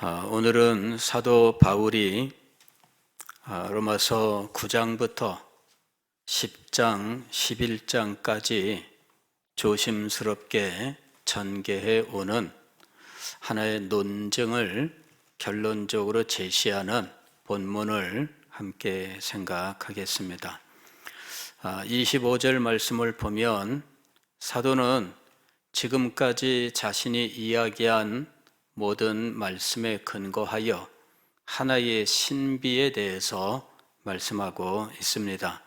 오늘은 사도 바울이 로마서 9장부터 10장, 11장까지 조심스럽게 전개해 오는 하나의 논증을 결론적으로 제시하는 본문을 함께 생각하겠습니다. 25절 말씀을 보면 사도는 지금까지 자신이 이야기한 모든 말씀에 근거하여 하나의 신비에 대해서 말씀하고 있습니다.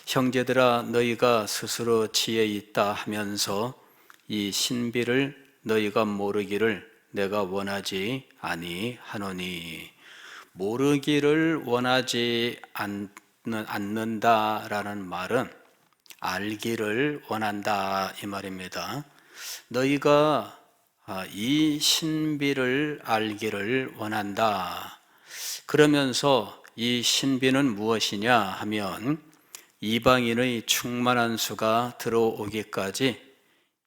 형제들아, 너희가 스스로 지혜 있다 하면서 이 신비를 너희가 모르기를 내가 원하지 아니하노니. 모르기를 원하지 않는다라는 말은 알기를 원한다 이 말입니다. 너희가 이 신비를 알기를 원한다. 그러면서 이 신비는 무엇이냐 하면 이방인의 충만한 수가 들어오기까지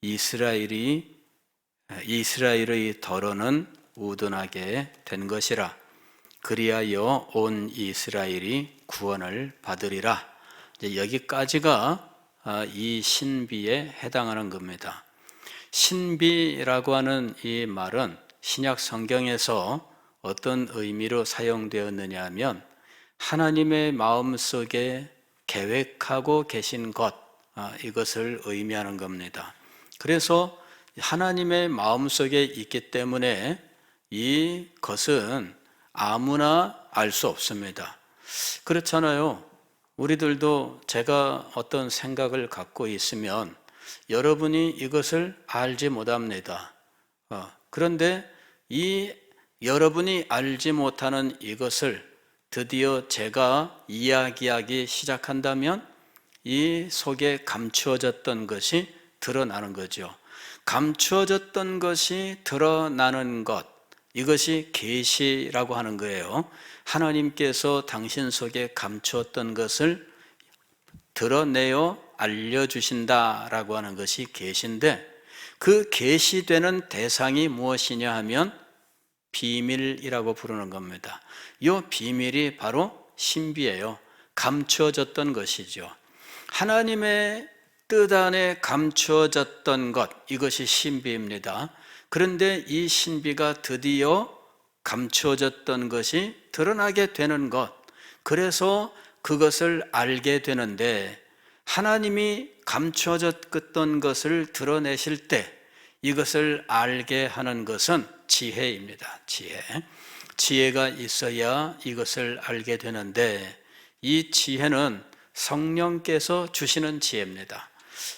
이스라엘의 덫은 우둔하게 된 것이라. 그리하여 온 이스라엘이 구원을 받으리라. 이제 여기까지가 이 신비에 해당하는 겁니다. 신비라고 하는 이 말은 신약 성경에서 어떤 의미로 사용되었느냐 하면 하나님의 마음속에 계획하고 계신 것, 이것을 의미하는 겁니다. 그래서 하나님의 마음속에 있기 때문에 이것은 아무나 알 수 없습니다. 그렇잖아요. 우리들도 제가 어떤 생각을 갖고 있으면 여러분이 이것을 알지 못합니다. 그런데 이 여러분이 알지 못하는 이것을 드디어 제가 이야기하기 시작한다면 이 속에 감추어졌던 것이 드러나는 거죠. 감추어졌던 것이 드러나는 것, 이것이 계시라고 하는 거예요. 하나님께서 당신 속에 감추었던 것을 드러내어 알려주신다라고 하는 것이 계시인데, 그 계시되는 대상이 무엇이냐 하면 비밀이라고 부르는 겁니다. 이 비밀이 바로 신비예요. 감추어졌던 것이죠. 하나님의 뜻 안에 감추어졌던 것, 이것이 신비입니다. 그런데 이 신비가 드디어 감추어졌던 것이 드러나게 되는 것, 그래서 그것을 알게 되는데, 하나님이 감추어졌던 것을 드러내실 때 이것을 알게 하는 것은 지혜입니다. 지혜가 있어야 이것을 알게 되는데, 이 지혜는 성령께서 주시는 지혜입니다.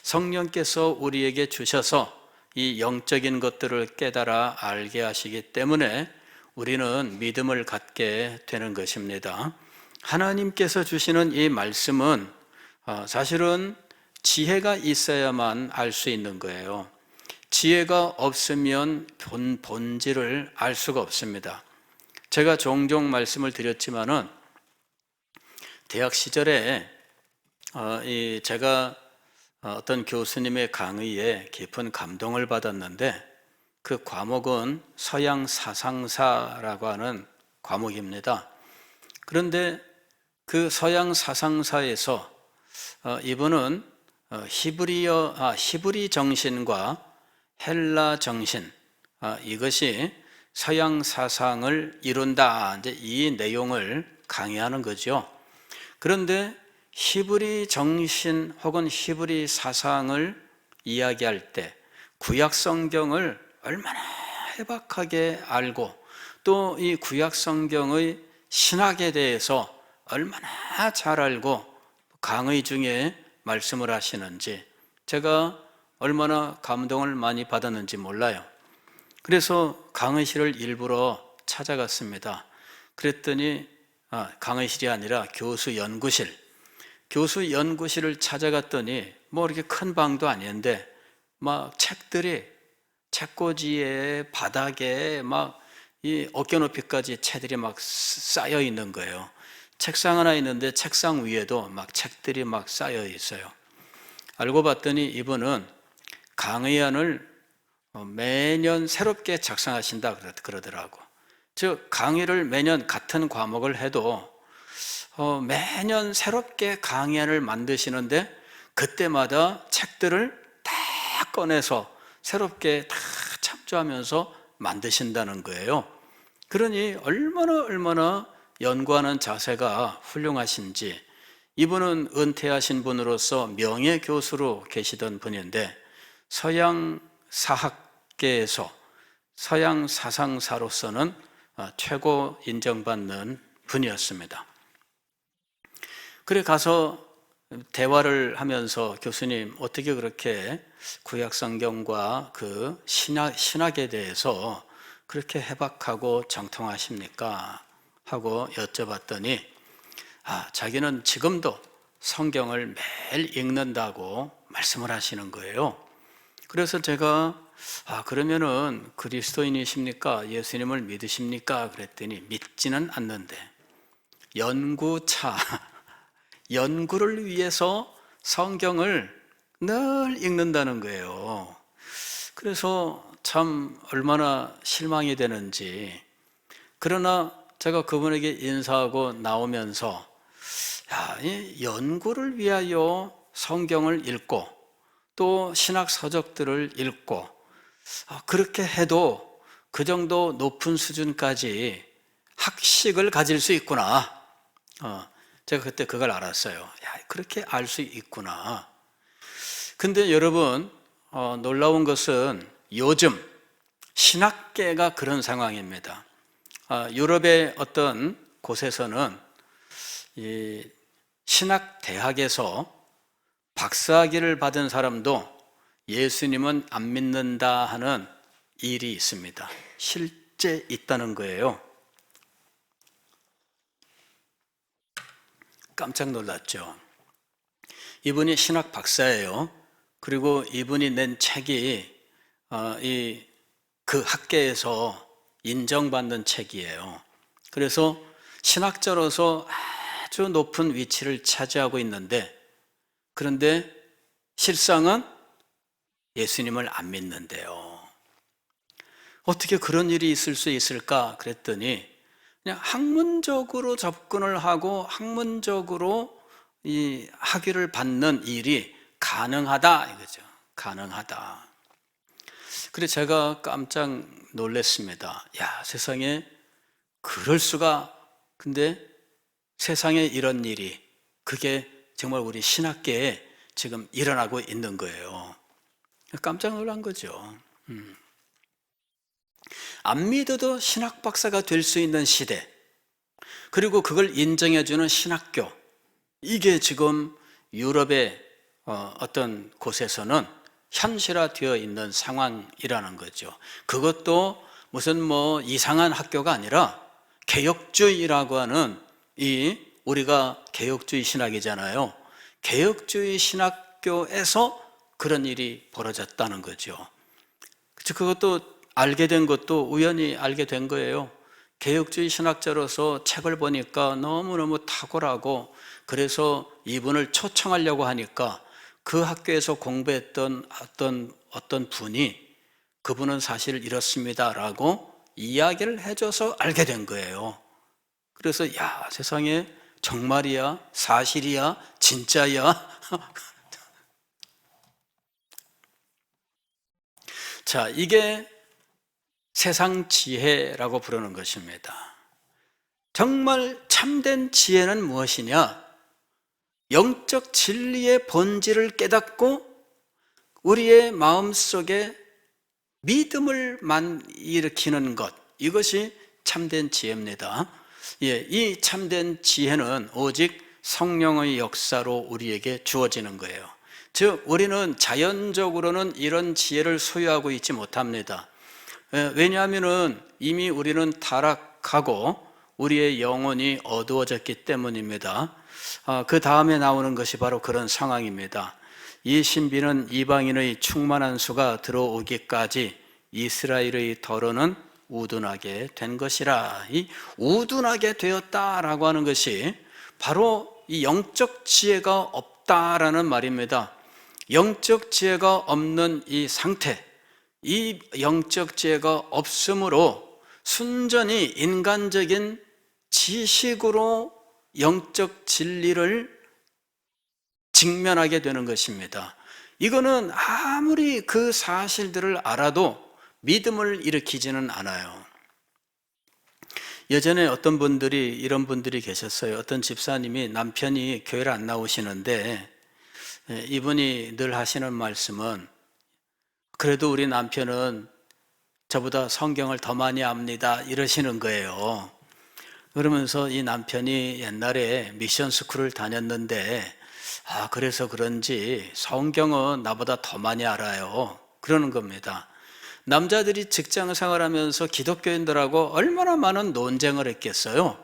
성령께서 우리에게 주셔서 이 영적인 것들을 깨달아 알게 하시기 때문에 우리는 믿음을 갖게 되는 것입니다. 하나님께서 주시는 이 말씀은 사실은 지혜가 있어야만 알 수 있는 거예요. 지혜가 없으면 본질을 알 수가 없습니다. 제가 종종 말씀을 드렸지만은 대학 시절에 제가 어떤 교수님의 강의에 깊은 감동을 받았는데, 그 과목은 서양 사상사라고 하는 과목입니다. 그런데 그 서양 사상사에서 이분은 히브리 정신과 헬라 정신, 이것이 서양 사상을 이룬다, 이제 이 내용을 강의하는 거죠. 그런데 히브리 정신 혹은 히브리 사상을 이야기할 때 구약 성경을 얼마나 해박하게 알고 또 이 구약 성경의 신학에 대해서 얼마나 잘 알고 강의 중에 말씀을 하시는지 제가 얼마나 감동을 많이 받았는지 몰라요. 그래서 강의실을 일부러 찾아갔습니다. 그랬더니 강의실이 아니라 교수 연구실을 찾아갔더니 뭐 이렇게 큰 방도 아닌데 막 책들이 책꽂이에 바닥에 막 이 어깨 높이까지 책들이 막 쌓여 있는 거예요. 책상 하나 있는데 책상 위에도 막 책들이 막 쌓여 있어요. 알고 봤더니 이분은 강의안을 매년 새롭게 작성하신다 그러더라고. 즉 강의를 매년 같은 과목을 해도 매년 새롭게 강의안을 만드시는데 그때마다 책들을 다 꺼내서 새롭게 다 참조하면서 만드신다는 거예요. 그러니 얼마나 연구하는 자세가 훌륭하신지. 이분은 은퇴하신 분으로서 명예교수로 계시던 분인데 서양 사학계에서 서양 사상사로서는 최고 인정받는 분이었습니다. 그래 가서 대화를 하면서 교수님 어떻게 그렇게 구약성경과 그 신학에 대해서 그렇게 해박하고 정통하십니까? 하고 여쭤봤더니 자기는 지금도 성경을 매일 읽는다고 말씀을 하시는 거예요. 그래서 제가 그러면은 그리스도인이십니까? 예수님을 믿으십니까? 그랬더니 믿지는 않는데 연구를 위해서 성경을 늘 읽는다는 거예요. 그래서 참 얼마나 실망이 되는지. 그러나 제가 그분에게 인사하고 나오면서 이 연구를 위하여 성경을 읽고 또 신학 서적들을 읽고 그렇게 해도 그 정도 높은 수준까지 학식을 가질 수 있구나. 제가 그때 그걸 알았어요. 그렇게 알 수 있구나. 근데 여러분 놀라운 것은 요즘 신학계가 그런 상황입니다. 유럽의 어떤 곳에서는 이 신학대학에서 박사학위를 받은 사람도 예수님은 안 믿는다 하는 일이 있습니다. 실제 있다는 거예요. 깜짝 놀랐죠. 이분이 신학 박사예요. 그리고 이분이 낸 책이 그 학계에서 인정받는 책이에요. 그래서 신학자로서 아주 높은 위치를 차지하고 있는데, 그런데 실상은 예수님을 안 믿는데요. 어떻게 그런 일이 있을 수 있을까? 그랬더니 그냥 학문적으로 접근을 하고 학문적으로 이 학위를 받는 일이 가능하다 이거죠. 가능하다. 그래서 제가 깜짝 놀랐습니다. 세상에 그럴 수가. 근데 세상에 이런 일이, 그게 정말 우리 신학계에 지금 일어나고 있는 거예요. 깜짝 놀란 거죠. 안 믿어도 신학 박사가 될 수 있는 시대, 그리고 그걸 인정해주는 신학교, 이게 지금 유럽의 어떤 곳에서는 현실화되어 있는 상황이라는 거죠. 그것도 무슨 이상한 학교가 아니라 개혁주의라고 하는, 우리가 개혁주의 신학이잖아요. 개혁주의 신학교에서 그런 일이 벌어졌다는 거죠. 그것도 알게 된 것도 우연히 알게 된 거예요. 개혁주의 신학자로서 책을 보니까 너무너무 탁월하고, 그래서 이분을 초청하려고 하니까 그 학교에서 공부했던 어떤 분이 그분은 사실 이렇습니다라고 이야기를 해줘서 알게 된 거예요. 그래서 세상에 정말이야? 사실이야? 진짜야? 자, 이게 세상 지혜라고 부르는 것입니다. 정말 참된 지혜는 무엇이냐? 영적 진리의 본질을 깨닫고 우리의 마음속에 믿음을 일으키는 것, 이것이 참된 지혜입니다. 이 참된 지혜는 오직 성령의 역사로 우리에게 주어지는 거예요. 즉 우리는 자연적으로는 이런 지혜를 소유하고 있지 못합니다. 왜냐하면 이미 우리는 타락하고 우리의 영혼이 어두워졌기 때문입니다. 그 다음에 나오는 것이 바로 그런 상황입니다. 이 신비는 이방인의 충만한 수가 들어오기까지 이스라엘의 더러는 우둔하게 된 것이라. 이 우둔하게 되었다라고 하는 것이 바로 이 영적 지혜가 없다라는 말입니다. 영적 지혜가 없는 이 상태, 이 영적 지혜가 없으므로 순전히 인간적인 지식으로 영적 진리를 직면하게 되는 것입니다. 이거는 아무리 그 사실들을 알아도 믿음을 일으키지는 않아요. 예전에 어떤 분들이 이런 분들이 계셨어요. 어떤 집사님이 남편이 교회를 안 나오시는데 이분이 늘 하시는 말씀은, 그래도 우리 남편은 저보다 성경을 더 많이 압니다, 이러시는 거예요. 그러면서 이 남편이 옛날에 미션 스쿨을 다녔는데 그래서 그런지 성경은 나보다 더 많이 알아요, 그러는 겁니다. 남자들이 직장 생활하면서 기독교인들하고 얼마나 많은 논쟁을 했겠어요.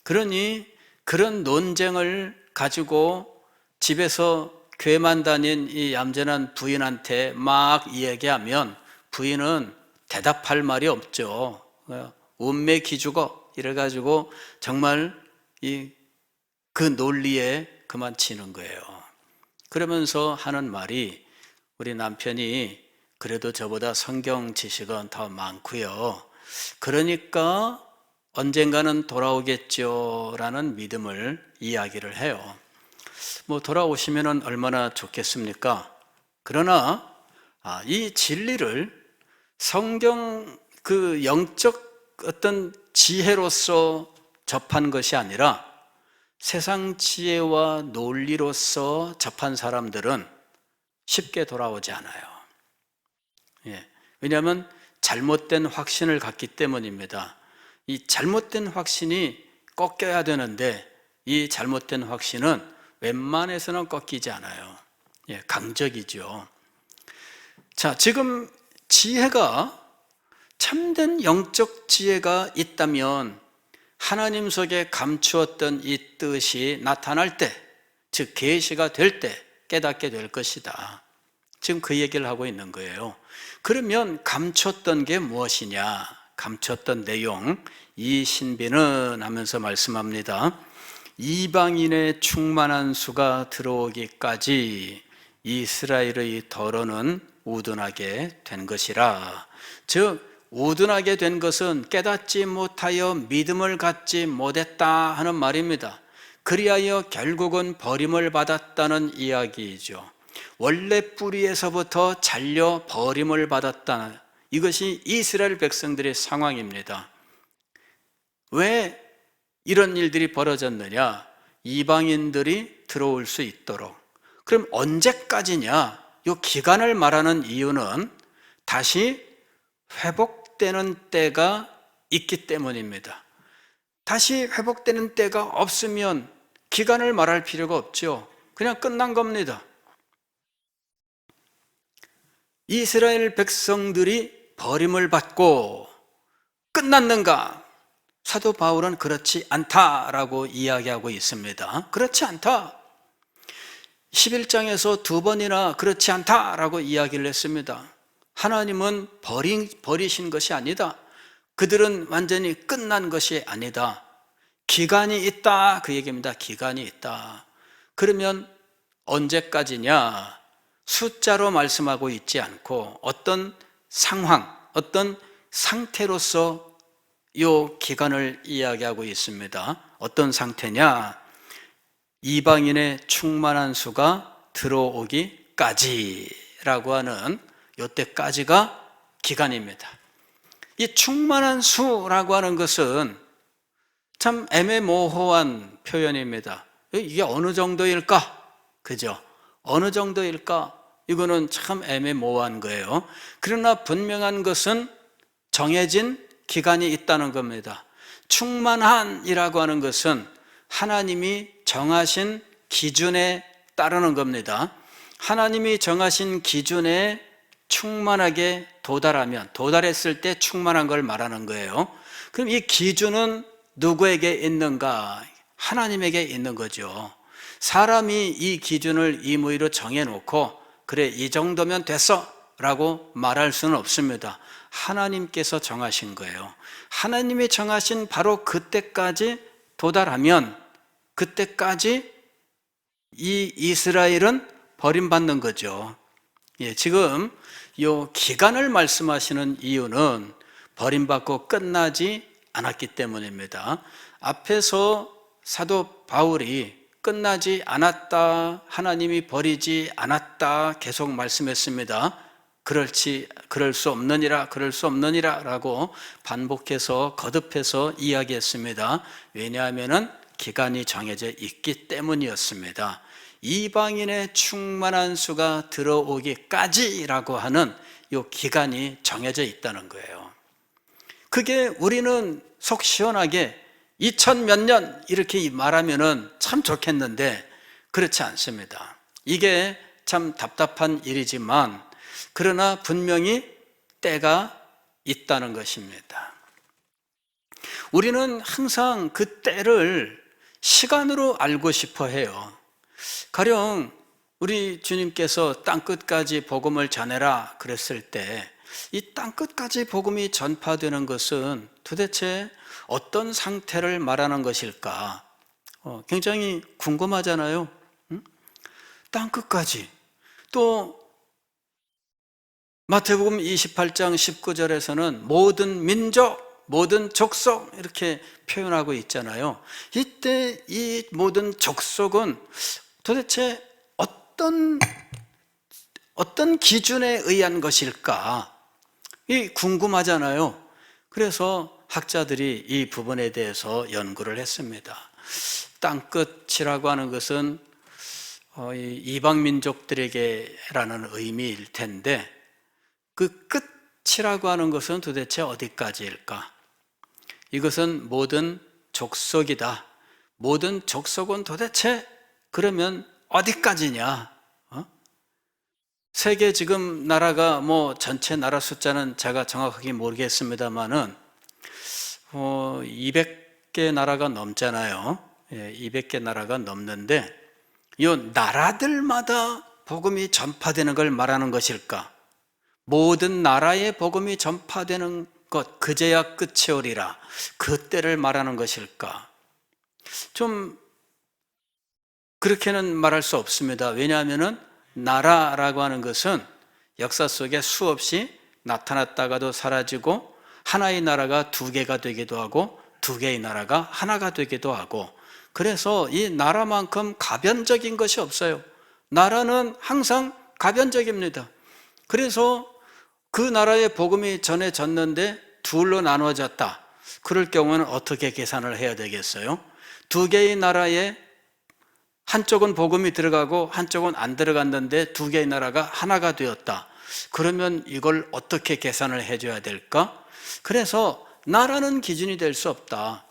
그러니 그런 논쟁을 가지고 집에서 교회만 다닌 이 얌전한 부인한테 막 이야기하면 부인은 대답할 말이 없죠. 운매 기죽어 이래가지고 정말 그 논리에 그만 치는 거예요. 그러면서 하는 말이, 우리 남편이 그래도 저보다 성경 지식은 더 많고요, 그러니까 언젠가는 돌아오겠죠 라는 믿음을 이야기를 해요. 돌아오시면 얼마나 좋겠습니까? 그러나 이 진리를 성경 그 영적 어떤 지혜로서 접한 것이 아니라 세상 지혜와 논리로서 접한 사람들은 쉽게 돌아오지 않아요. 왜냐하면 잘못된 확신을 갖기 때문입니다. 이 잘못된 확신이 꺾여야 되는데 이 잘못된 확신은 웬만해서는 꺾이지 않아요. 강적이죠. 자, 지금 지혜가, 참된 영적 지혜가 있다면 하나님 속에 감추었던 이 뜻이 나타날 때, 즉 계시가 될 때 깨닫게 될 것이다. 지금 그 얘기를 하고 있는 거예요. 그러면 감췄던 게 무엇이냐? 감췄던 내용, 이 신비는 하면서 말씀합니다. 이방인의 충만한 수가 들어오기까지 이스라엘의 더러는 우둔하게 된 것이라. 즉 우둔하게 된 것은 깨닫지 못하여 믿음을 갖지 못했다 하는 말입니다. 그리하여 결국은 버림을 받았다는 이야기이죠. 원래 뿌리에서부터 잘려 버림을 받았다. 이것이 이스라엘 백성들의 상황입니다. 왜 이런 일들이 벌어졌느냐? 이방인들이 들어올 수 있도록. 그럼 언제까지냐? 이 기간을 말하는 이유는 다시 회복되는 때가 있기 때문입니다. 다시 회복되는 때가 없으면 기간을 말할 필요가 없죠. 그냥 끝난 겁니다. 이스라엘 백성들이 버림을 받고 끝났는가? 사도 바울은 그렇지 않다라고 이야기하고 있습니다. 그렇지 않다. 11장에서 두 번이나 그렇지 않다라고 이야기를 했습니다. 하나님은 버리신 것이 아니다. 그들은 완전히 끝난 것이 아니다. 기간이 있다, 그 얘기입니다. 기간이 있다. 그러면 언제까지냐? 숫자로 말씀하고 있지 않고 어떤 상황, 어떤 상태로서 이 기간을 이야기하고 있습니다. 어떤 상태냐? 이방인의 충만한 수가 들어오기까지라고 하는 이때까지가 기간입니다. 이 충만한 수라고 하는 것은 참 애매모호한 표현입니다. 이게 어느 정도일까? 그죠? 어느 정도일까? 이거는 참 애매모호한 거예요. 그러나 분명한 것은 정해진 기간이 있다는 겁니다. 충만한이라고 하는 것은 하나님이 정하신 기준에 따르는 겁니다. 하나님이 정하신 기준에 충만하게 도달했을 때 충만한 걸 말하는 거예요. 그럼 이 기준은 누구에게 있는가? 하나님에게 있는 거죠. 사람이 이 기준을 임의로 정해놓고 그래 이 정도면 됐어 라고 말할 수는 없습니다. 하나님께서 정하신 거예요. 하나님이 정하신 바로 그때까지 도달하면 그때까지 이 이스라엘은 버림받는 거죠. 지금 이 기간을 말씀하시는 이유는 버림받고 끝나지 않았기 때문입니다. 앞에서 사도 바울이 끝나지 않았다, 하나님이 버리지 않았다 계속 말씀했습니다. 그럴 수 없느니라, 그럴 수 없느니라 라고 반복해서 거듭해서 이야기했습니다. 왜냐하면 기간이 정해져 있기 때문이었습니다. 이방인의 충만한 수가 들어오기까지라고 하는 이 기간이 정해져 있다는 거예요. 그게 우리는 속 시원하게 2000 몇 년 이렇게 말하면은 참 좋겠는데 그렇지 않습니다. 이게 참 답답한 일이지만 그러나 분명히 때가 있다는 것입니다. 우리는 항상 그 때를 시간으로 알고 싶어 해요. 가령 우리 주님께서 땅끝까지 복음을 전해라 그랬을 때 이 땅끝까지 복음이 전파되는 것은 도대체 어떤 상태를 말하는 것일까? 굉장히 궁금하잖아요. 땅끝까지. 또 마태복음 28장 19절에서는 모든 민족, 모든 족속 이렇게 표현하고 있잖아요. 이때 이 모든 족속은 도대체 어떤 기준에 의한 것일까? 이 궁금하잖아요. 그래서 학자들이 이 부분에 대해서 연구를 했습니다. 땅끝이라고 하는 것은 이방 민족들에게라는 의미일 텐데 그 끝이라고 하는 것은 도대체 어디까지일까? 이것은 모든 족속이다. 모든 족속은 도대체 그러면 어디까지냐? 세계 지금 나라가 전체 나라 숫자는 제가 정확하게 모르겠습니다만은 200개 나라가 넘잖아요. 200개 나라가 넘는데 이 나라들마다 복음이 전파되는 걸 말하는 것일까? 모든 나라에 복음이 전파되는 것 그제야 끝이 오리라. 그때를 말하는 것일까? 좀 그렇게는 말할 수 없습니다. 왜냐하면은 나라라고 하는 것은 역사 속에 수없이 나타났다가도 사라지고 하나의 나라가 두 개가 되기도 하고 두 개의 나라가 하나가 되기도 하고 그래서 이 나라만큼 가변적인 것이 없어요. 나라는 항상 가변적입니다. 그래서 그 나라의 복음이 전해졌는데 둘로 나누어졌다. 그럴 경우는 어떻게 계산을 해야 되겠어요? 두 개의 나라에 한쪽은 복음이 들어가고 한쪽은 안 들어갔는데 두 개의 나라가 하나가 되었다. 그러면 이걸 어떻게 계산을 해줘야 될까? 그래서 나라는 기준이 될 수 없다.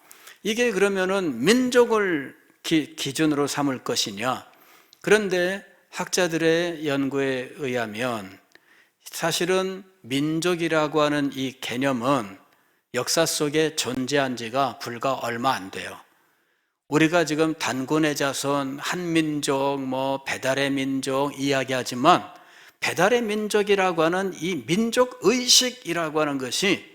이게 그러면은 민족을 기준으로 삼을 것이냐? 그런데 학자들의 연구에 의하면 사실은 민족이라고 하는 이 개념은 역사 속에 존재한 지가 불과 얼마 안 돼요. 우리가 지금 단군의 자손, 한민족, 배달의 민족 이야기하지만 배달의 민족이라고 하는 이 민족의식이라고 하는 것이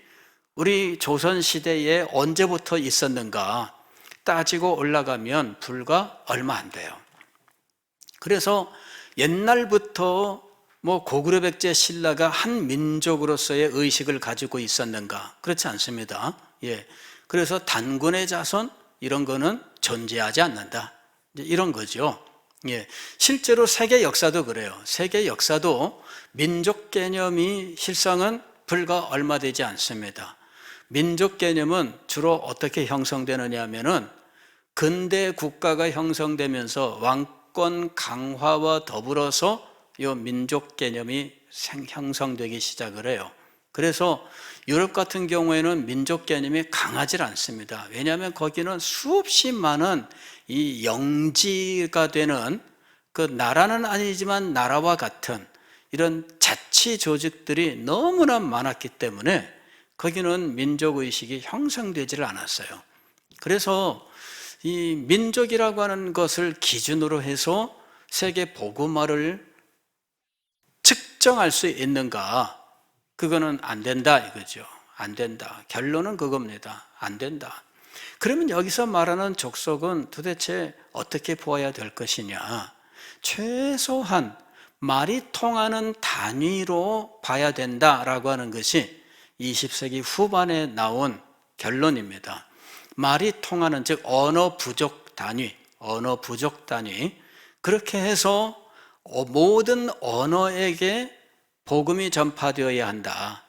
우리 조선시대에 언제부터 있었는가 따지고 올라가면 불과 얼마 안 돼요. 그래서 옛날부터 고구려 백제 신라가 한 민족으로서의 의식을 가지고 있었는가? 그렇지 않습니다. 그래서 단군의 자손 이런 거는 존재하지 않는다. 이런 거죠. 실제로 세계 역사도 그래요. 세계 역사도 민족 개념이 실상은 불과 얼마 되지 않습니다. 민족 개념은 주로 어떻게 형성되느냐 하면은 근대 국가가 형성되면서 왕권 강화와 더불어서 이 민족 개념이 형성되기 시작을 해요. 그래서 유럽 같은 경우에는 민족 개념이 강하지 않습니다. 왜냐하면 거기는 수없이 많은 이 영지가 되는 그 나라는 아니지만 나라와 같은 이런 자치 조직들이 너무나 많았기 때문에 거기는 민족의식이 형성되지를 않았어요. 그래서 이 민족이라고 하는 것을 기준으로 해서 세계 복음화를 측정할 수 있는가? 그거는 안 된다 이거죠. 안 된다. 결론은 그겁니다. 안 된다. 그러면 여기서 말하는 족속은 도대체 어떻게 보아야 될 것이냐? 최소한 말이 통하는 단위로 봐야 된다라고 하는 것이 20세기 후반에 나온 결론입니다. 말이 통하는, 즉 언어 부족 단위, 그렇게 해서 모든 언어에게 복음이 전파되어야 한다.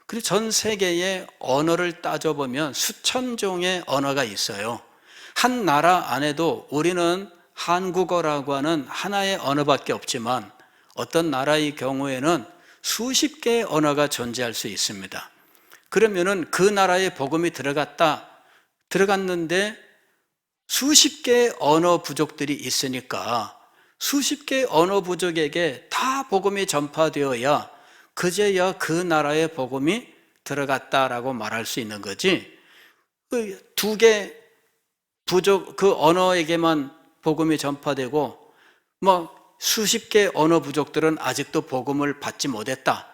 그리고 전 세계의 언어를 따져보면 수천 종의 언어가 있어요. 한 나라 안에도 우리는 한국어라고 하는 하나의 언어밖에 없지만 어떤 나라의 경우에는 수십 개의 언어가 존재할 수 있습니다. 그러면은 그 나라에 복음이 들어갔는데 수십 개의 언어 부족들이 있으니까 수십 개의 언어 부족에게 다 복음이 전파되어야 그제야 그 나라에 복음이 들어갔다라고 말할 수 있는 거지. 그 두 개 부족, 그 언어에게만 복음이 전파되고 수십 개 언어 부족들은 아직도 복음을 받지 못했다.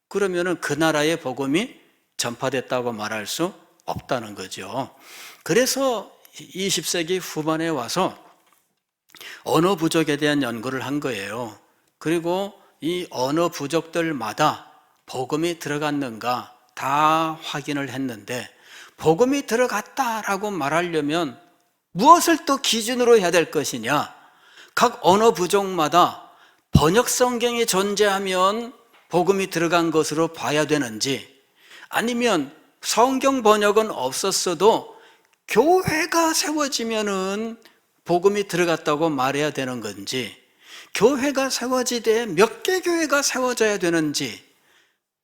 그러면은 그 나라에 복음이 전파됐다고 말할 수 없다는 거죠. 그래서 20세기 후반에 와서 언어 부족에 대한 연구를 한 거예요. 그리고 이 언어 부족들마다 복음이 들어갔는가 다 확인을 했는데, 복음이 들어갔다라고 말하려면 무엇을 또 기준으로 해야 될 것이냐? 각 언어 부족마다 번역 성경이 존재하면 복음이 들어간 것으로 봐야 되는지, 아니면 성경 번역은 없었어도 교회가 세워지면은 복음이 들어갔다고 말해야 되는 건지, 교회가 세워지되 몇 개 교회가 세워져야 되는지,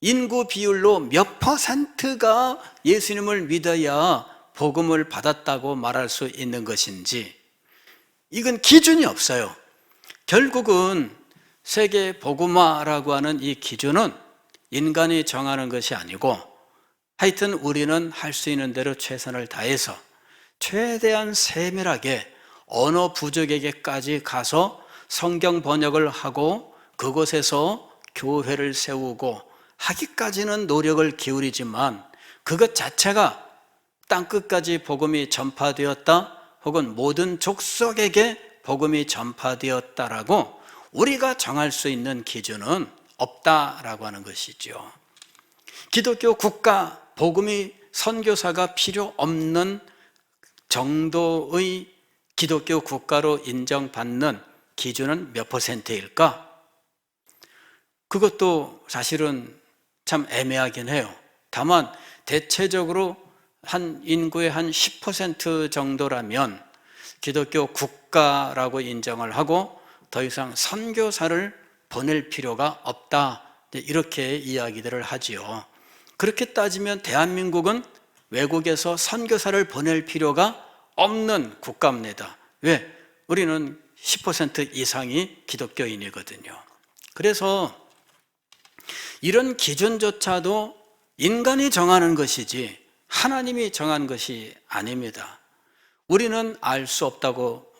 인구 비율로 몇 %가 예수님을 믿어야 복음을 받았다고 말할 수 있는 것인지, 이건 기준이 없어요. 결국은 세계 복음화라고 하는 이 기준은 인간이 정하는 것이 아니고, 하여튼 우리는 할 수 있는 대로 최선을 다해서 최대한 세밀하게 언어 부족에게까지 가서 성경 번역을 하고 그곳에서 교회를 세우고 하기까지는 노력을 기울이지만, 그것 자체가 땅끝까지 복음이 전파되었다, 혹은 모든 족속에게 복음이 전파되었다라고 우리가 정할 수 있는 기준은 없다라고 하는 것이죠. 기독교 국가, 복음이 선교사가 필요 없는 정도의 기독교 국가로 인정받는 기준은 몇 %일까? 그것도 사실은 참 애매하긴 해요. 다만 대체적으로 한 인구의 한 10% 정도라면 기독교 국가라고 인정을 하고 더 이상 선교사를 보낼 필요가 없다, 이렇게 이야기들을 하지요. 그렇게 따지면 대한민국은 외국에서 선교사를 보낼 필요가 없는 국가입니다. 왜? 우리는 10% 이상이 기독교인이거든요. 그래서 이런 기준조차도 인간이 정하는 것이지 하나님이 정한 것이 아닙니다. 우리는 알 수 없다고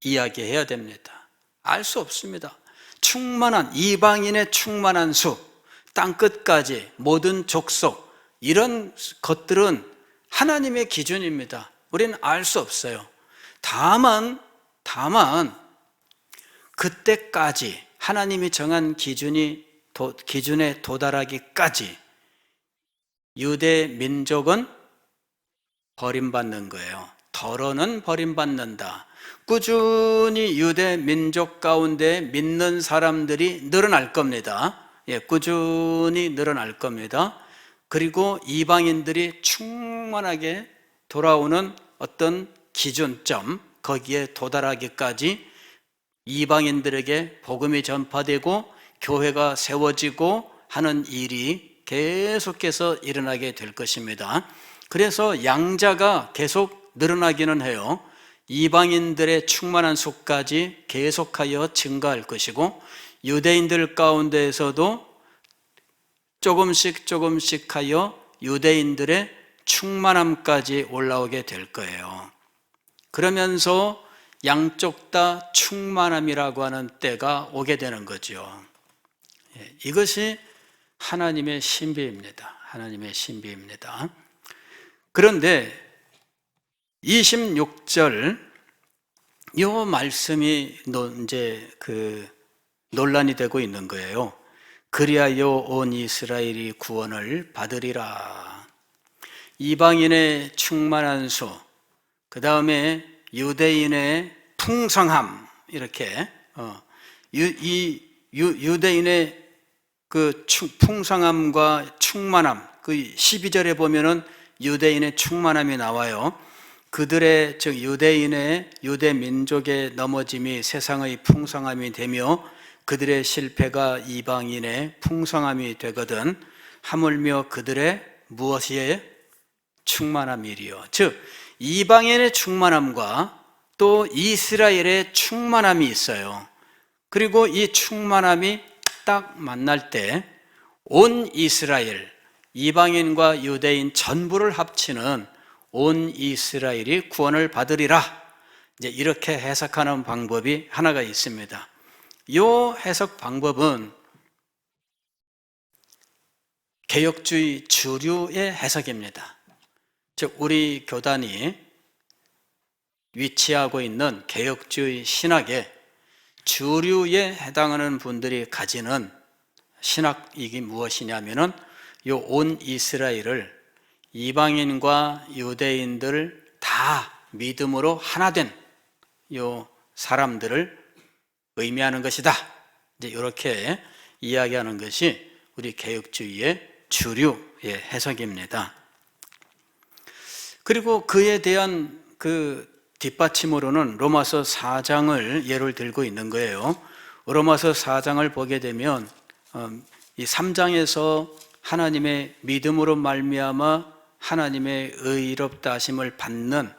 이야기해야 됩니다. 알 수 없습니다. 충만한, 이방인의 충만한 수, 땅끝까지 모든 족속, 이런 것들은 하나님의 기준입니다. 우리는 알 수 없어요. 다만 그때까지 하나님이 정한 기준에 도달하기까지 유대 민족은 버림받는 거예요. 더러는 버림받는다. 꾸준히 유대 민족 가운데 믿는 사람들이 늘어날 겁니다. 꾸준히 늘어날 겁니다. 그리고 이방인들이 충만하게 돌아오는 어떤 기준점, 거기에 도달하기까지 이방인들에게 복음이 전파되고 교회가 세워지고 하는 일이 계속해서 일어나게 될 것입니다. 그래서 양자가 계속 늘어나기는 해요. 이방인들의 충만한 수까지 계속하여 증가할 것이고, 유대인들 가운데에서도 조금씩 하여 유대인들의 충만함까지 올라오게 될 거예요. 그러면서 양쪽 다 충만함이라고 하는 때가 오게 되는 거죠. 이것이 하나님의 신비입니다. 하나님의 신비입니다. 그런데 26절 이 말씀이 이제 논란이 되고 있는 거예요. 그리하여 온 이스라엘이 구원을 받으리라. 이방인의 충만한 수, 그 다음에 유대인의 풍성함, 이렇게 유대인의 그 풍성함과 충만함, 그 12절에 보면은 유대인의 충만함이 나와요. 그들의, 즉 유대인의, 유대 민족의 넘어짐이 세상의 풍성함이 되며 그들의 실패가 이방인의 풍성함이 되거든 하물며 그들의 무엇이에 충만함이리요. 즉 이방인의 충만함과 또 이스라엘의 충만함이 있어요. 그리고 이 충만함이 딱 만날 때 온 이스라엘, 이방인과 유대인 전부를 합치는 온 이스라엘이 구원을 받으리라. 이제 이렇게 해석하는 방법이 하나가 있습니다. 이 해석 방법은 개혁주의 주류의 해석입니다. 즉 우리 교단이 위치하고 있는 개혁주의 신학의 주류에 해당하는 분들이 가지는 신학이 무엇이냐면은 이 온 이스라엘을 이방인과 유대인들 다 믿음으로 하나 된 이 사람들을 의미하는 것이다. 이제 이렇게 이야기하는 것이 우리 개혁주의의 주류의 해석입니다. 그리고 그에 대한 그 뒷받침으로는 로마서 4장을 예를 들고 있는 거예요. 로마서 4장을 보게 되면 이 3장에서 하나님의 믿음으로 말미암아 하나님의 의롭다 하심을 받는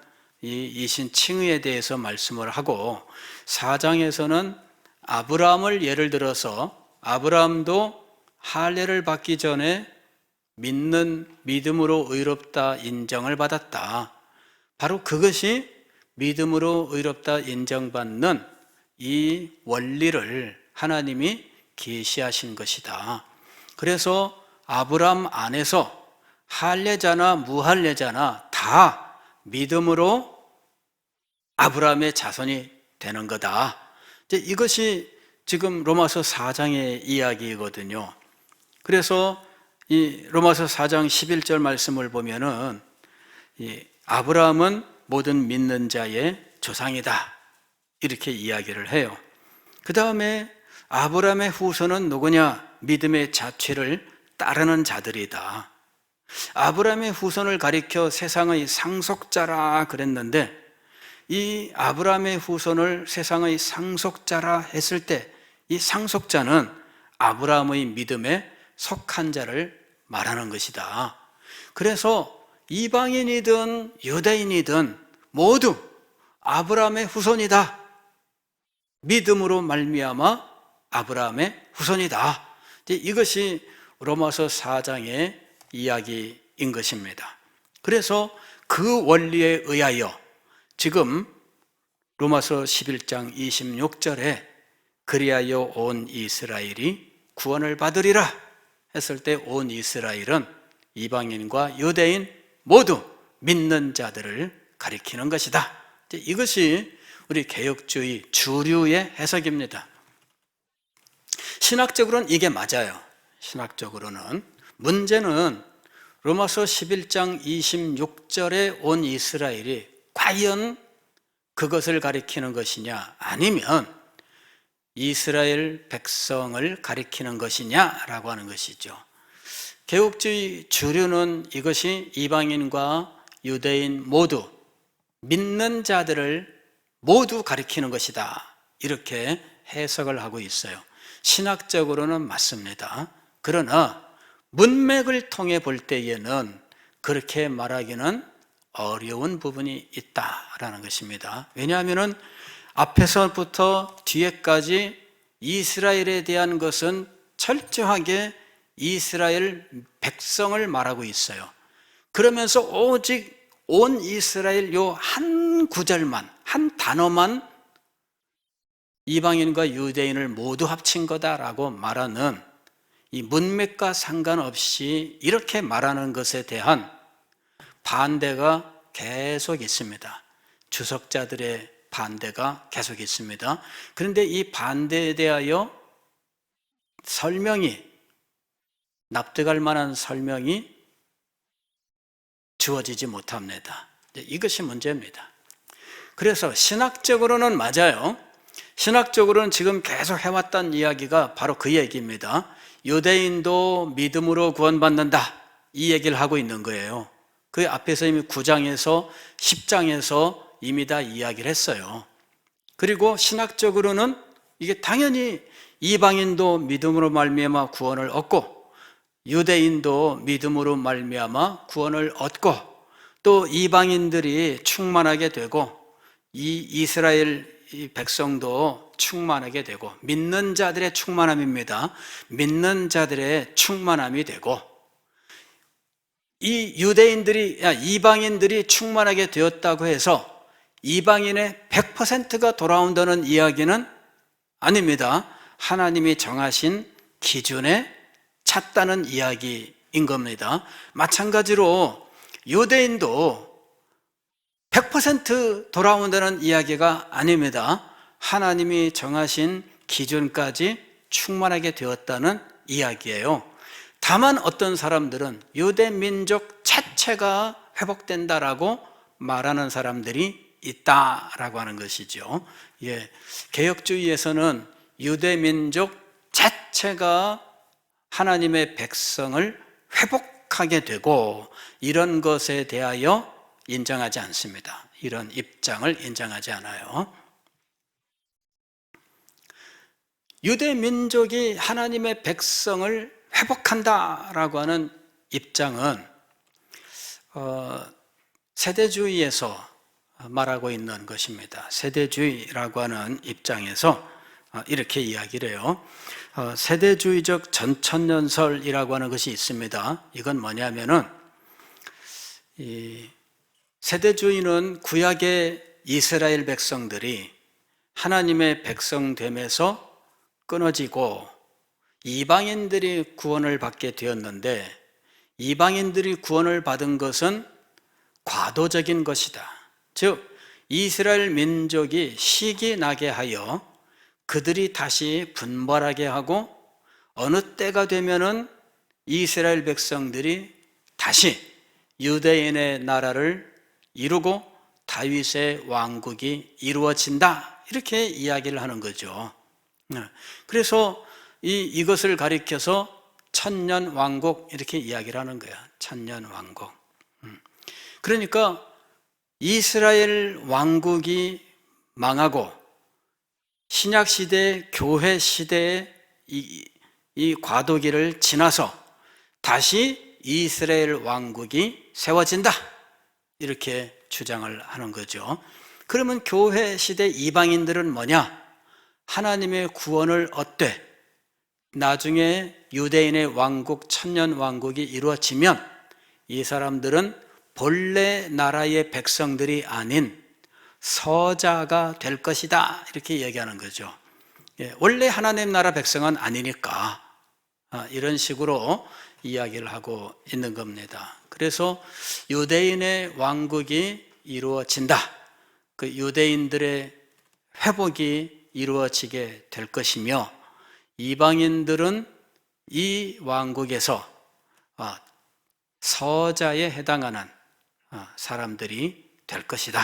이신 칭의에 대해서 말씀을 하고 4장에서는 아브라함을 예를 들어서 아브라함도 할례를 받기 전에 믿는 믿음으로 의롭다 인정을 받았다. 바로 그것이 믿음으로 의롭다 인정받는 이 원리를 하나님이 계시하신 것이다. 그래서 아브라함 안에서 할례자나 무할례자나 다 믿음으로 아브라함의 자손이 되는 거다. 이것이 지금 로마서 4장의 이야기거든요. 그래서 이 로마서 4장 11절 말씀을 보면은 이 아브라함은 모든 믿는 자의 조상이다. 이렇게 이야기를 해요. 그 다음에 아브라함의 후손은 누구냐? 믿음의 자취를 따르는 자들이다. 아브라함의 후손을 가리켜 세상의 상속자라 그랬는데 이 아브라함의 후손을 세상의 상속자라 했을 때 이 상속자는 아브라함의 믿음에 속한 자를 말하는 것이다. 그래서 이방인이든 유대인이든 모두 아브라함의 후손이다. 믿음으로 말미암아 아브라함의 후손이다. 이것이 로마서 4장의 이야기인 것입니다. 그래서 그 원리에 의하여 지금 로마서 11장 26절에 그리하여 온 이스라엘이 구원을 받으리라 했을 때 온 이스라엘은 이방인과 유대인 모두 믿는 자들을 가리키는 것이다. 이것이 우리 개혁주의 주류의 해석입니다. 신학적으로는 이게 맞아요. 신학적으로는. 문제는 로마서 11장 26절에 온 이스라엘이 과연 그것을 가리키는 것이냐 아니면 이스라엘 백성을 가리키는 것이냐라고 하는 것이죠. 개혁주의 주류는 이것이 이방인과 유대인 모두 믿는 자들을 모두 가리키는 것이다. 이렇게 해석을 하고 있어요. 신학적으로는 맞습니다. 그러나 문맥을 통해 볼 때에는 그렇게 말하기는 어려운 부분이 있다라는 것입니다. 왜냐하면 앞에서부터 뒤에까지 이스라엘에 대한 것은 철저하게 이스라엘 백성을 말하고 있어요. 그러면서 오직 온 이스라엘 요 한 구절만, 한 단어만 이방인과 유대인을 모두 합친 거다라고 말하는 이 문맥과 상관없이 이렇게 말하는 것에 대한 반대가 계속 있습니다. 주석자들의 반대가 계속 있습니다. 그런데 이 반대에 대하여 설명이 납득할 만한 설명이 주어지지 못합니다. 이것이 문제입니다. 그래서 신학적으로는 맞아요. 신학적으로는 지금 계속 해왔던 이야기가 바로 그 얘기입니다. 유대인도 믿음으로 구원받는다, 이 얘기를 하고 있는 거예요. 그 앞에서 이미 9장에서 10장에서 이미 다 이야기를 했어요. 그리고 신학적으로는 이게 당연히 이방인도 믿음으로 말미암아 구원을 얻고 유대인도 믿음으로 말미암아 구원을 얻고 또 이방인들이 충만하게 되고 이 이스라엘 백성도 충만하게 되고 믿는 자들의 충만함입니다. 믿는 자들의 충만함이 되고 이 이방인들이 충만하게 되었다고 해서 이방인의 100%가 돌아온다는 이야기는 아닙니다. 하나님이 정하신 기준에 찼다는 이야기인 겁니다. 마찬가지로 유대인도 100% 돌아온다는 이야기가 아닙니다. 하나님이 정하신 기준까지 충만하게 되었다는 이야기예요. 다만 어떤 사람들은 유대 민족 자체가 회복된다라고 말하는 사람들이 있다라고 하는 것이죠. 개혁주의에서는 유대 민족 자체가 하나님의 백성을 회복하게 되고 이런 것에 대하여 인정하지 않습니다. 이런 입장을 인정하지 않아요. 유대 민족이 하나님의 백성을 회복한다라고 하는 입장은 세대주의에서 말하고 있는 것입니다. 세대주의라고 하는 입장에서 이렇게 이야기를 해요. 세대주의적 전천년설이라고 하는 것이 있습니다. 이건 뭐냐면은 세대주의는 구약의 이스라엘 백성들이 하나님의 백성됨에서 끊어지고 이방인들이 구원을 받게 되었는데 이방인들이 구원을 받은 것은 과도적인 것이다. 즉 이스라엘 민족이 시기 나게 하여 그들이 다시 분발하게 하고 어느 때가 되면은 이스라엘 백성들이 다시 유대인의 나라를 이루고 다윗의 왕국이 이루어진다, 이렇게 이야기를 하는 거죠. 그래서 이것을 가리켜서 천년 왕국 이렇게 이야기를 하는 거야. 천년 왕국. 그러니까 이스라엘 왕국이 망하고 신약 시대, 교회 시대의 이 과도기를 지나서 다시 이스라엘 왕국이 세워진다, 이렇게 주장을 하는 거죠. 그러면 교회 시대 이방인들은 뭐냐? 하나님의 구원을 얻되 나중에 유대인의 왕국, 천년 왕국이 이루어지면 이 사람들은 본래 나라의 백성들이 아닌 서자가 될 것이다, 이렇게 얘기하는 거죠. 원래 하나님 나라 백성은 아니니까 이런 식으로 이야기를 하고 있는 겁니다. 그래서 유대인의 왕국이 이루어진다, 그 유대인들의 회복이 이루어지게 될 것이며 이방인들은 이 왕국에서 서자에 해당하는 사람들이 될 것이다,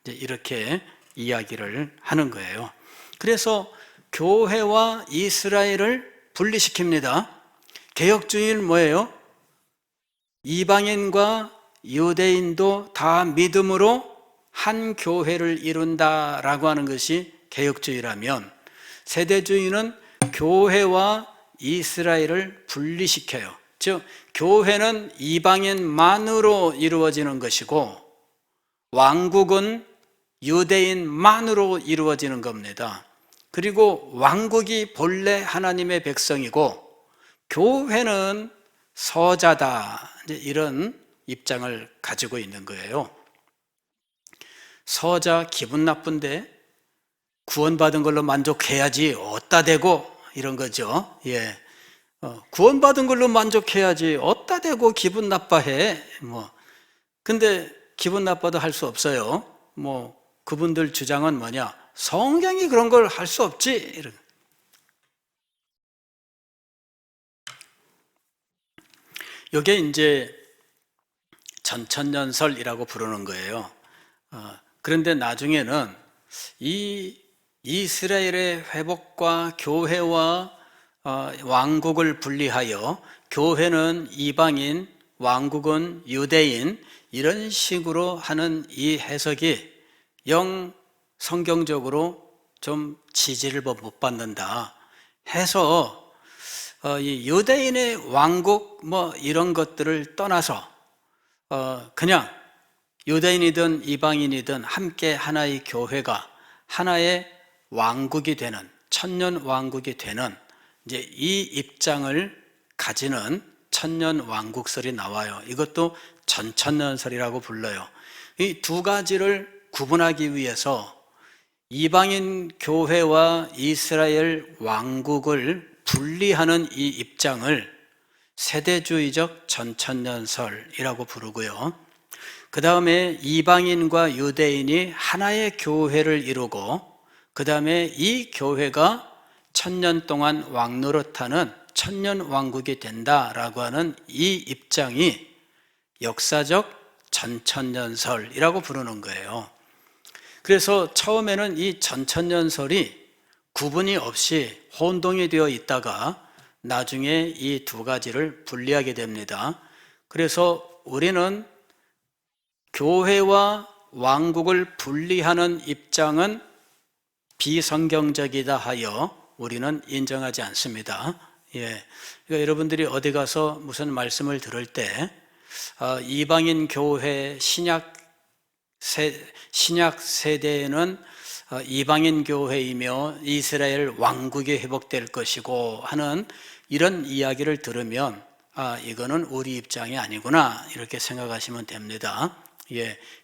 이렇게 이야기를 하는 거예요. 그래서 교회와 이스라엘을 분리시킵니다. 개혁주의는 뭐예요? 이방인과 유대인도 다 믿음으로 한 교회를 이룬다라고 하는 것이 개혁주의라면 세대주의는 교회와 이스라엘을 분리시켜요. 즉 교회는 이방인만으로 이루어지는 것이고 왕국은 유대인만으로 이루어지는 겁니다. 그리고 왕국이 본래 하나님의 백성이고 교회는 서자다, 이런 입장을 가지고 있는 거예요. 서자 기분 나쁜데 구원받은 걸로 만족해야지 어따 대고, 이런 거죠. 구원받은 걸로 만족해야지 어따 대고 기분 나빠해. 근데 기분 나빠도 할 수 없어요. 그분들 주장은 뭐냐? 성경이 그런 걸 할 수 없지. 이게 이제 전천년설이라고 부르는 거예요. 그런데 나중에는 이 이스라엘의 회복과 교회와 왕국을 분리하여 교회는 이방인, 왕국은 유대인, 이런 식으로 하는 이 해석이 영 성경적으로 좀 지지를 못 받는다 해서 이 유대인의 왕국 뭐 이런 것들을 떠나서 그냥 유대인이든 이방인이든 함께 하나의 교회가 하나의 왕국이 되는, 천년 왕국이 되는 이제 이 입장을 가지는 천년 왕국설이 나와요. 이것도 전천년설이라고 불러요. 이 두 가지를 구분하기 위해서 이방인 교회와 이스라엘 왕국을 분리하는 이 입장을 세대주의적 전천년설이라고 부르고요. 그 다음에 이방인과 유대인이 하나의 교회를 이루고 그 다음에 이 교회가 천년 동안 왕노릇하는 천년 왕국이 된다라고 하는 이 입장이 역사적 전천년설이라고 부르는 거예요. 그래서 처음에는 이 전천년설이 구분이 없이 혼동이 되어 있다가 나중에 이 두 가지를 분리하게 됩니다. 그래서 우리는 교회와 왕국을 분리하는 입장은 비성경적이다 하여 우리는 인정하지 않습니다. 그러니까 여러분들이 어디 가서 무슨 말씀을 들을 때 이방인 교회 신약 세대에는 이방인 교회이며 이스라엘 왕국이 회복될 것이고 하는 이런 이야기를 들으면 이거는 우리 입장이 아니구나 이렇게 생각하시면 됩니다.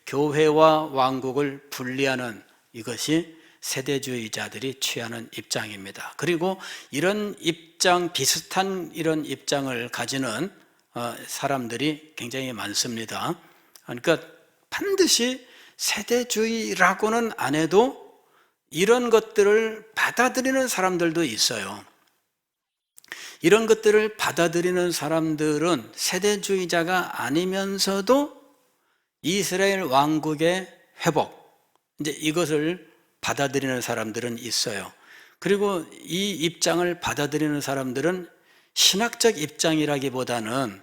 교회와 왕국을 분리하는 이것이 세대주의자들이 취하는 입장입니다. 그리고 이런 입장, 비슷한 이런 입장을 가지는 사람들이 굉장히 많습니다. 그러니까 반드시 세대주의라고는 안 해도 이런 것들을 받아들이는 사람들도 있어요. 이런 것들을 받아들이는 사람들은 세대주의자가 아니면서도 이스라엘 왕국의 회복, 이제 이것을 받아들이는 사람들은 있어요. 그리고 이 입장을 받아들이는 사람들은 신학적 입장이라기보다는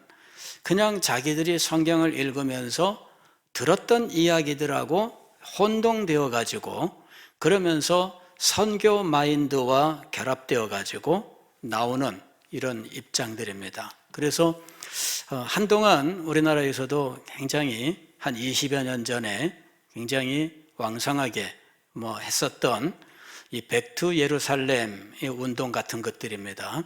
그냥 자기들이 성경을 읽으면서 들었던 이야기들하고 혼동되어 가지고 그러면서 선교 마인드와 결합되어 가지고 나오는 이런 입장들입니다. 그래서 한동안 우리나라에서도 굉장히 한 20여 년 전에 굉장히 왕성하게 했었던 이 백투 예루살렘의 운동 같은 것들입니다.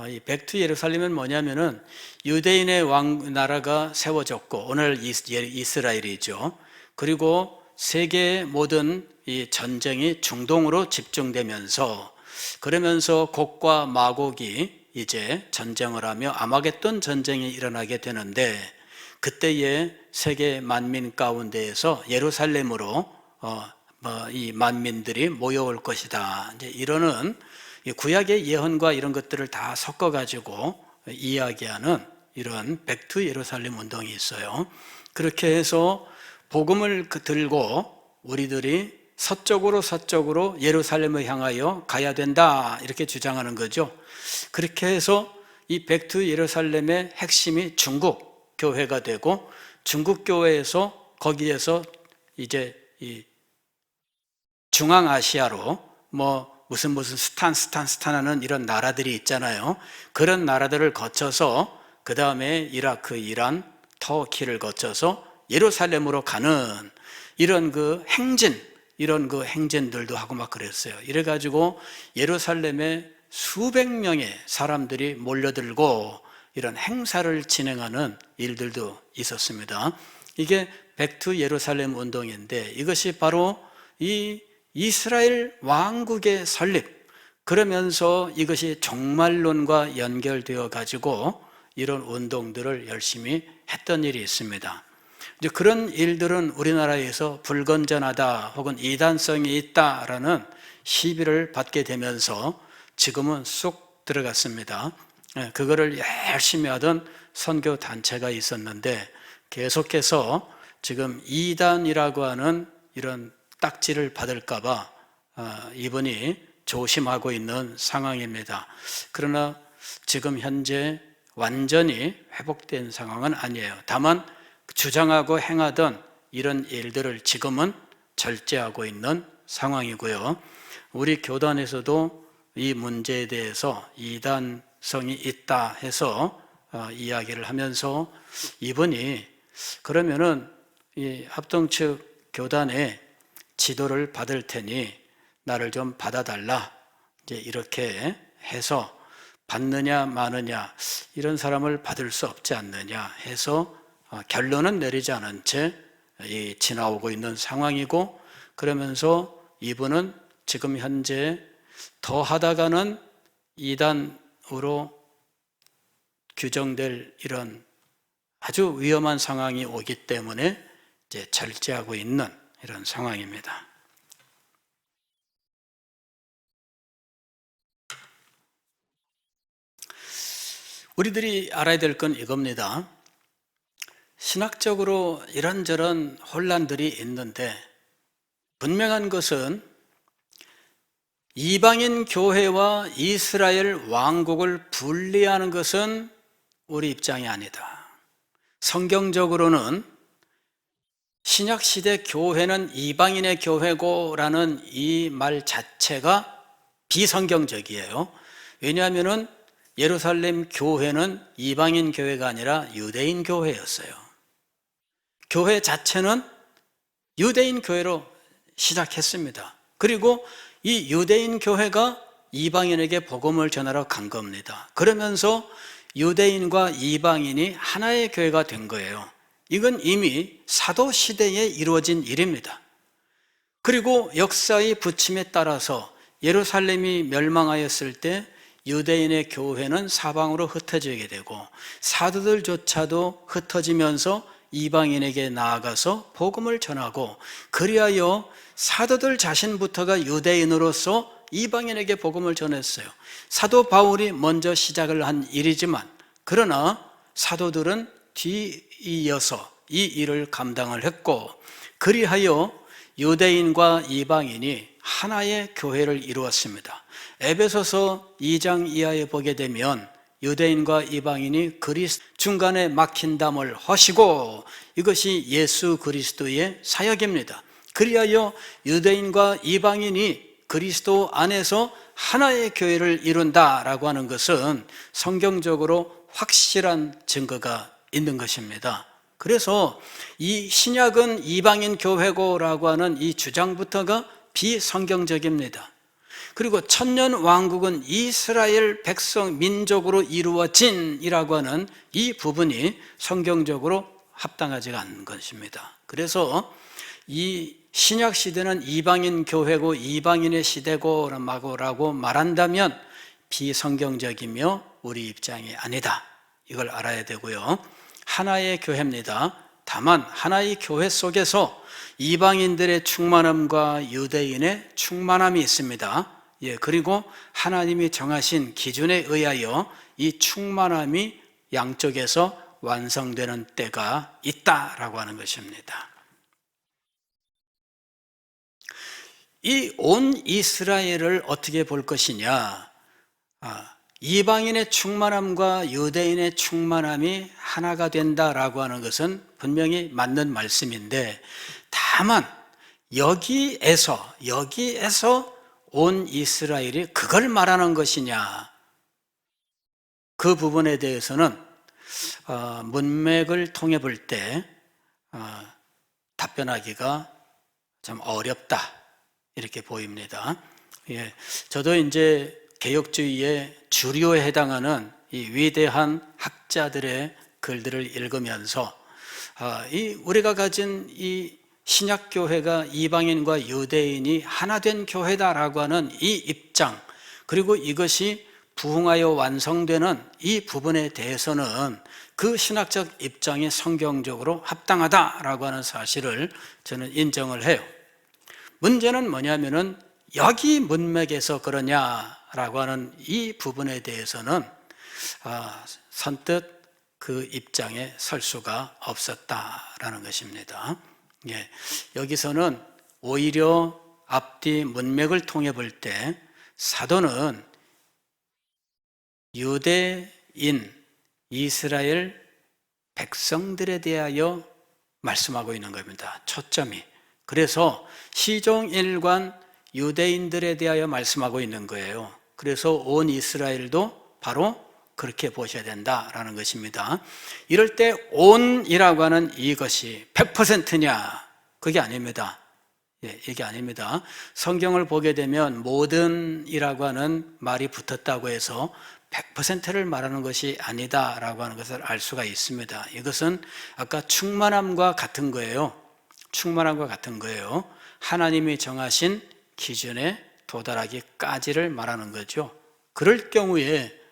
이 백투 예루살렘은 뭐냐면은 유대인의 나라가 세워졌고 오늘 이스라엘이죠. 그리고 세계의 모든 이 전쟁이 중동으로 집중되면서 그러면서 곡과 마곡이 이제 전쟁을 하며 아마겟돈 전쟁이 일어나게 되는데 그때의 세계 만민 가운데에서 예루살렘으로 이 만민들이 모여올 것이다. 이제 이러는 구약의 예언과 이런 것들을 다 섞어가지고 이야기하는 이런 백투 예루살렘 운동이 있어요. 그렇게 해서 복음을 들고 우리들이 서쪽으로 예루살렘을 향하여 가야 된다 이렇게 주장하는 거죠. 그렇게 해서 이 백투 예루살렘의 핵심이 중국 교회가 되고 중국 교회에서 거기에서 이제 이 중앙아시아로 무슨 스탄 하는 이런 나라들이 있잖아요. 그런 나라들을 거쳐서 그 다음에 이라크, 이란, 터키를 거쳐서 예루살렘으로 가는 이런 그 행진들도 하고 막 그랬어요. 이래가지고 예루살렘에 수백 명의 사람들이 몰려들고 이런 행사를 진행하는 일들도 있었습니다. 이게 백투 예루살렘 운동인데 이것이 바로 이 이스라엘 왕국의 설립, 그러면서 이것이 종말론과 연결되어 가지고 이런 운동들을 열심히 했던 일이 있습니다. 이제 그런 일들은 우리나라에서 불건전하다 혹은 이단성이 있다라는 시비를 받게 되면서 지금은 쑥 들어갔습니다. 그거를 열심히 하던 선교 단체가 있었는데 계속해서 지금 이단이라고 하는 이런 딱지를 받을까봐 이분이 조심하고 있는 상황입니다. 그러나 지금 현재 완전히 회복된 상황은 아니에요. 다만 주장하고 행하던 이런 일들을 지금은 절제하고 있는 상황이고요. 우리 교단에서도 이 문제에 대해서 이단성이 있다 해서 이야기를 하면서 이분이 그러면은 이 합동 측 교단에 지도를 받을 테니 나를 좀 받아달라, 이제 이렇게 해서 받느냐 마느냐, 이런 사람을 받을 수 없지 않느냐 해서 결론은 내리지 않은 채 지나오고 있는 상황이고, 그러면서 이분은 지금 현재 더 하다가는 이단으로 규정될 이런 아주 위험한 상황이 오기 때문에 이제 절제하고 있는 이런 상황입니다. 우리들이 알아야 될 건 이겁니다. 신학적으로 이런저런 혼란들이 있는데 분명한 것은 이방인 교회와 이스라엘 왕국을 분리하는 것은 우리 입장이 아니다. 성경적으로는 신약시대 교회는 이방인의 교회고라는 이 말 자체가 비성경적이에요. 왜냐하면 예루살렘 교회는 이방인 교회가 아니라 유대인 교회였어요. 교회 자체는 유대인 교회로 시작했습니다. 그리고 이 유대인 교회가 이방인에게 복음을 전하러 간 겁니다. 그러면서 유대인과 이방인이 하나의 교회가 된 거예요. 이건 이미 사도 시대에 이루어진 일입니다. 그리고 역사의 부침에 따라서 예루살렘이 멸망하였을 때 유대인의 교회는 사방으로 흩어지게 되고 사도들조차도 흩어지면서 이방인에게 나아가서 복음을 전하고, 그리하여 사도들 자신부터가 유대인으로서 이방인에게 복음을 전했어요. 사도 바울이 먼저 시작을 한 일이지만, 그러나 사도들은 뒤이어서 이 일을 감당을 했고, 그리하여 유대인과 이방인이 하나의 교회를 이루었습니다. 에베소서 2장 이하에 보게 되면 유대인과 이방인이 그리스도 중간에 막힌 담을 허시고, 이것이 예수 그리스도의 사역입니다. 그리하여 유대인과 이방인이 그리스도 안에서 하나의 교회를 이룬다라고 하는 것은 성경적으로 확실한 증거가 있는 것입니다. 그래서 이 신약은 이방인 교회고라고 하는 이 주장부터가 비성경적입니다. 그리고 천년 왕국은 이스라엘 백성 민족으로 이루어진이라고 하는 이 부분이 성경적으로 합당하지가 않는 것입니다. 그래서 이 신약 시대는 이방인 교회고 이방인의 시대고라고 말한다면 비성경적이며 우리 입장이 아니다, 이걸 알아야 되고요. 하나의 교회입니다. 다만 하나의 교회 속에서 이방인들의 충만함과 유대인의 충만함이 있습니다. 그리고 하나님이 정하신 기준에 의하여 이 충만함이 양쪽에서 완성되는 때가 있다라고 하는 것입니다. 이 온 이스라엘을 어떻게 볼 것이냐? 이방인의 충만함과 유대인의 충만함이 하나가 된다라고 하는 것은 분명히 맞는 말씀인데, 다만 여기에서 온 이스라엘이 그걸 말하는 것이냐, 그 부분에 대해서는 문맥을 통해 볼 때 답변하기가 좀 어렵다, 이렇게 보입니다. 저도 이제 개혁주의의 주류에 해당하는 이 위대한 학자들의 글들을 읽으면서 우리가 가진 이 신약교회가 이방인과 유대인이 하나 된 교회다라고 하는 이 입장, 그리고 이것이 부흥하여 완성되는 이 부분에 대해서는 그 신학적 입장이 성경적으로 합당하다라고 하는 사실을 저는 인정을 해요. 문제는 뭐냐면은 여기 문맥에서 그러냐라고 하는 이 부분에 대해서는 선뜻 그 입장에 설 수가 없었다라는 것입니다. 예, 여기서는 오히려 앞뒤 문맥을 통해 볼 때 사도는 유대인, 이스라엘 백성들에 대하여 말씀하고 있는 겁니다. 초점이. 그래서 시종일관 유대인들에 대하여 말씀하고 있는 거예요. 그래서 온 이스라엘도 바로 그렇게 보셔야 된다라는 것입니다. 이럴 때 온이라고 하는 이것이 100%냐? 그게 아닙니다. 예, 이게 아닙니다. 성경을 보게 되면 모든이라고 하는 말이 붙었다고 해서 100%를 말하는 것이 아니다라고 하는 것을 알 수가 있습니다. 이것은 아까 충만함과 같은 거예요. 충만함과 같은 거예요. 하나님이 정하신 기준에 도달하기까지를 말하는 거죠. 그럴 경우에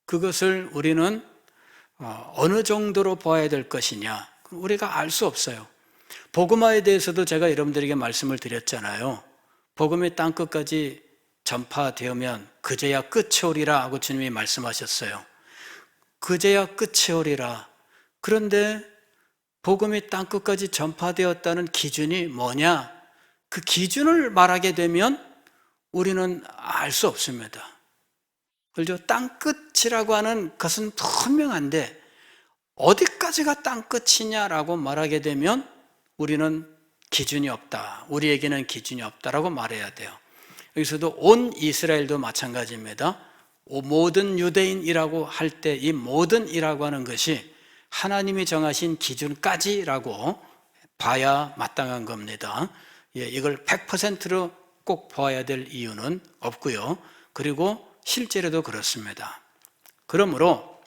그것을 우리는 어느 정도로 봐야 될 것이냐, 우리가 알 수 없어요. 복음화에 대해서도 제가 여러분들에게 말씀을 드렸잖아요. 복음이 땅끝까지 전파되면 그제야 끝이 오리라 하고 주님이 말씀하셨어요. 그제야 끝이 오리라. 그런데 복음이 땅끝까지 전파되었다는 기준이 뭐냐? 그 기준을 말하게 되면 우리는 알 수 없습니다. 그렇죠? 땅끝이라고 하는 것은 분명한데 어디까지가 땅끝이냐라고 말하게 되면 우리는 기준이 없다. 우리에게는 기준이 없다라고 말해야 돼요. 여기서도 온 이스라엘도 마찬가지입니다. 모든 유대인이라고 할 때 이 모든이라고 하는 것이 하나님이 정하신 기준까지라고 봐야 마땅한 겁니다. 예, 이걸 100%로 꼭 봐야 될 이유는 없고요. 그리고 실제로도 그렇습니다. 그러므로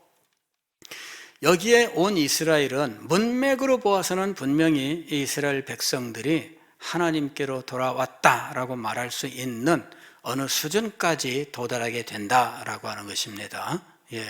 여기에 온 이스라엘은 문맥으로 보아서는 분명히 이스라엘 백성들이 하나님께로 돌아왔다라고 말할 수 있는 어느 수준까지 도달하게 된다라고 하는 것입니다. 예,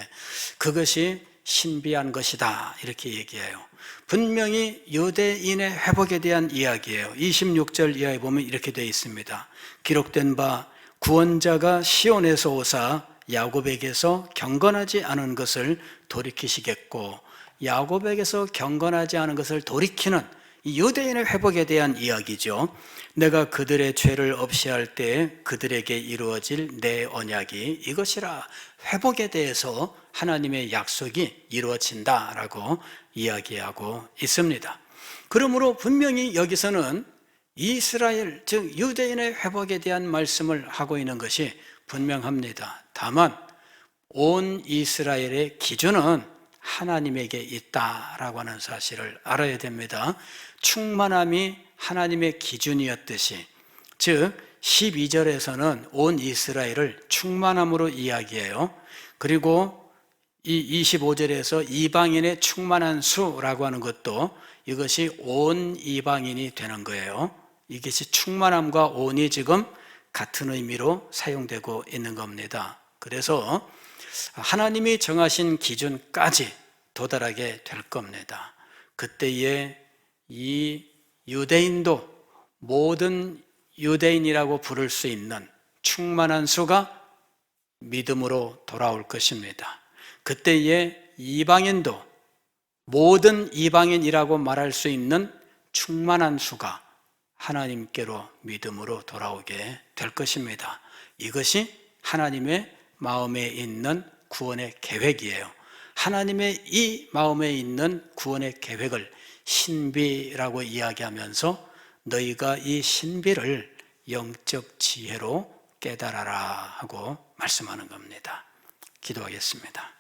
그것이 신비한 것이다 이렇게 얘기해요. 분명히 유대인의 회복에 대한 이야기예요. 26절 이하에 보면 이렇게 되어 있습니다. 기록된 바 구원자가 시온에서 오사 야곱에게서 경건하지 않은 것을 돌이키시겠고, 야곱에게서 경건하지 않은 것을 돌이키는 이 유대인의 회복에 대한 이야기죠. 내가 그들의 죄를 없이 할 때 그들에게 이루어질 내 언약이 이것이라. 회복에 대해서 하나님의 약속이 이루어진다라고 이야기하고 있습니다. 그러므로 분명히 여기서는 이스라엘, 즉 유대인의 회복에 대한 말씀을 하고 있는 것이 분명합니다. 다만 온 이스라엘의 기준은 하나님에게 있다라고 하는 사실을 알아야 됩니다. 충만함이 하나님의 기준이었듯이, 즉 12절에서는 온 이스라엘을 충만함으로 이야기해요. 그리고 이 25절에서 이방인의 충만한 수라고 하는 것도 이것이 온 이방인이 되는 거예요. 이것이 충만함과 온이 지금 같은 의미로 사용되고 있는 겁니다. 그래서 하나님이 정하신 기준까지 도달하게 될 겁니다. 그때에 이 유대인도 모든 유대인이라고 부를 수 있는 충만한 수가 믿음으로 돌아올 것입니다. 그때에 이방인도 모든 이방인이라고 말할 수 있는 충만한 수가 하나님께로 믿음으로 돌아오게 될 것입니다. 이것이 하나님의 마음에 있는 구원의 계획이에요. 하나님의 이 마음에 있는 구원의 계획을 신비라고 이야기하면서 너희가 이 신비를 영적 지혜로 깨달아라 하고 말씀하는 겁니다. 기도하겠습니다.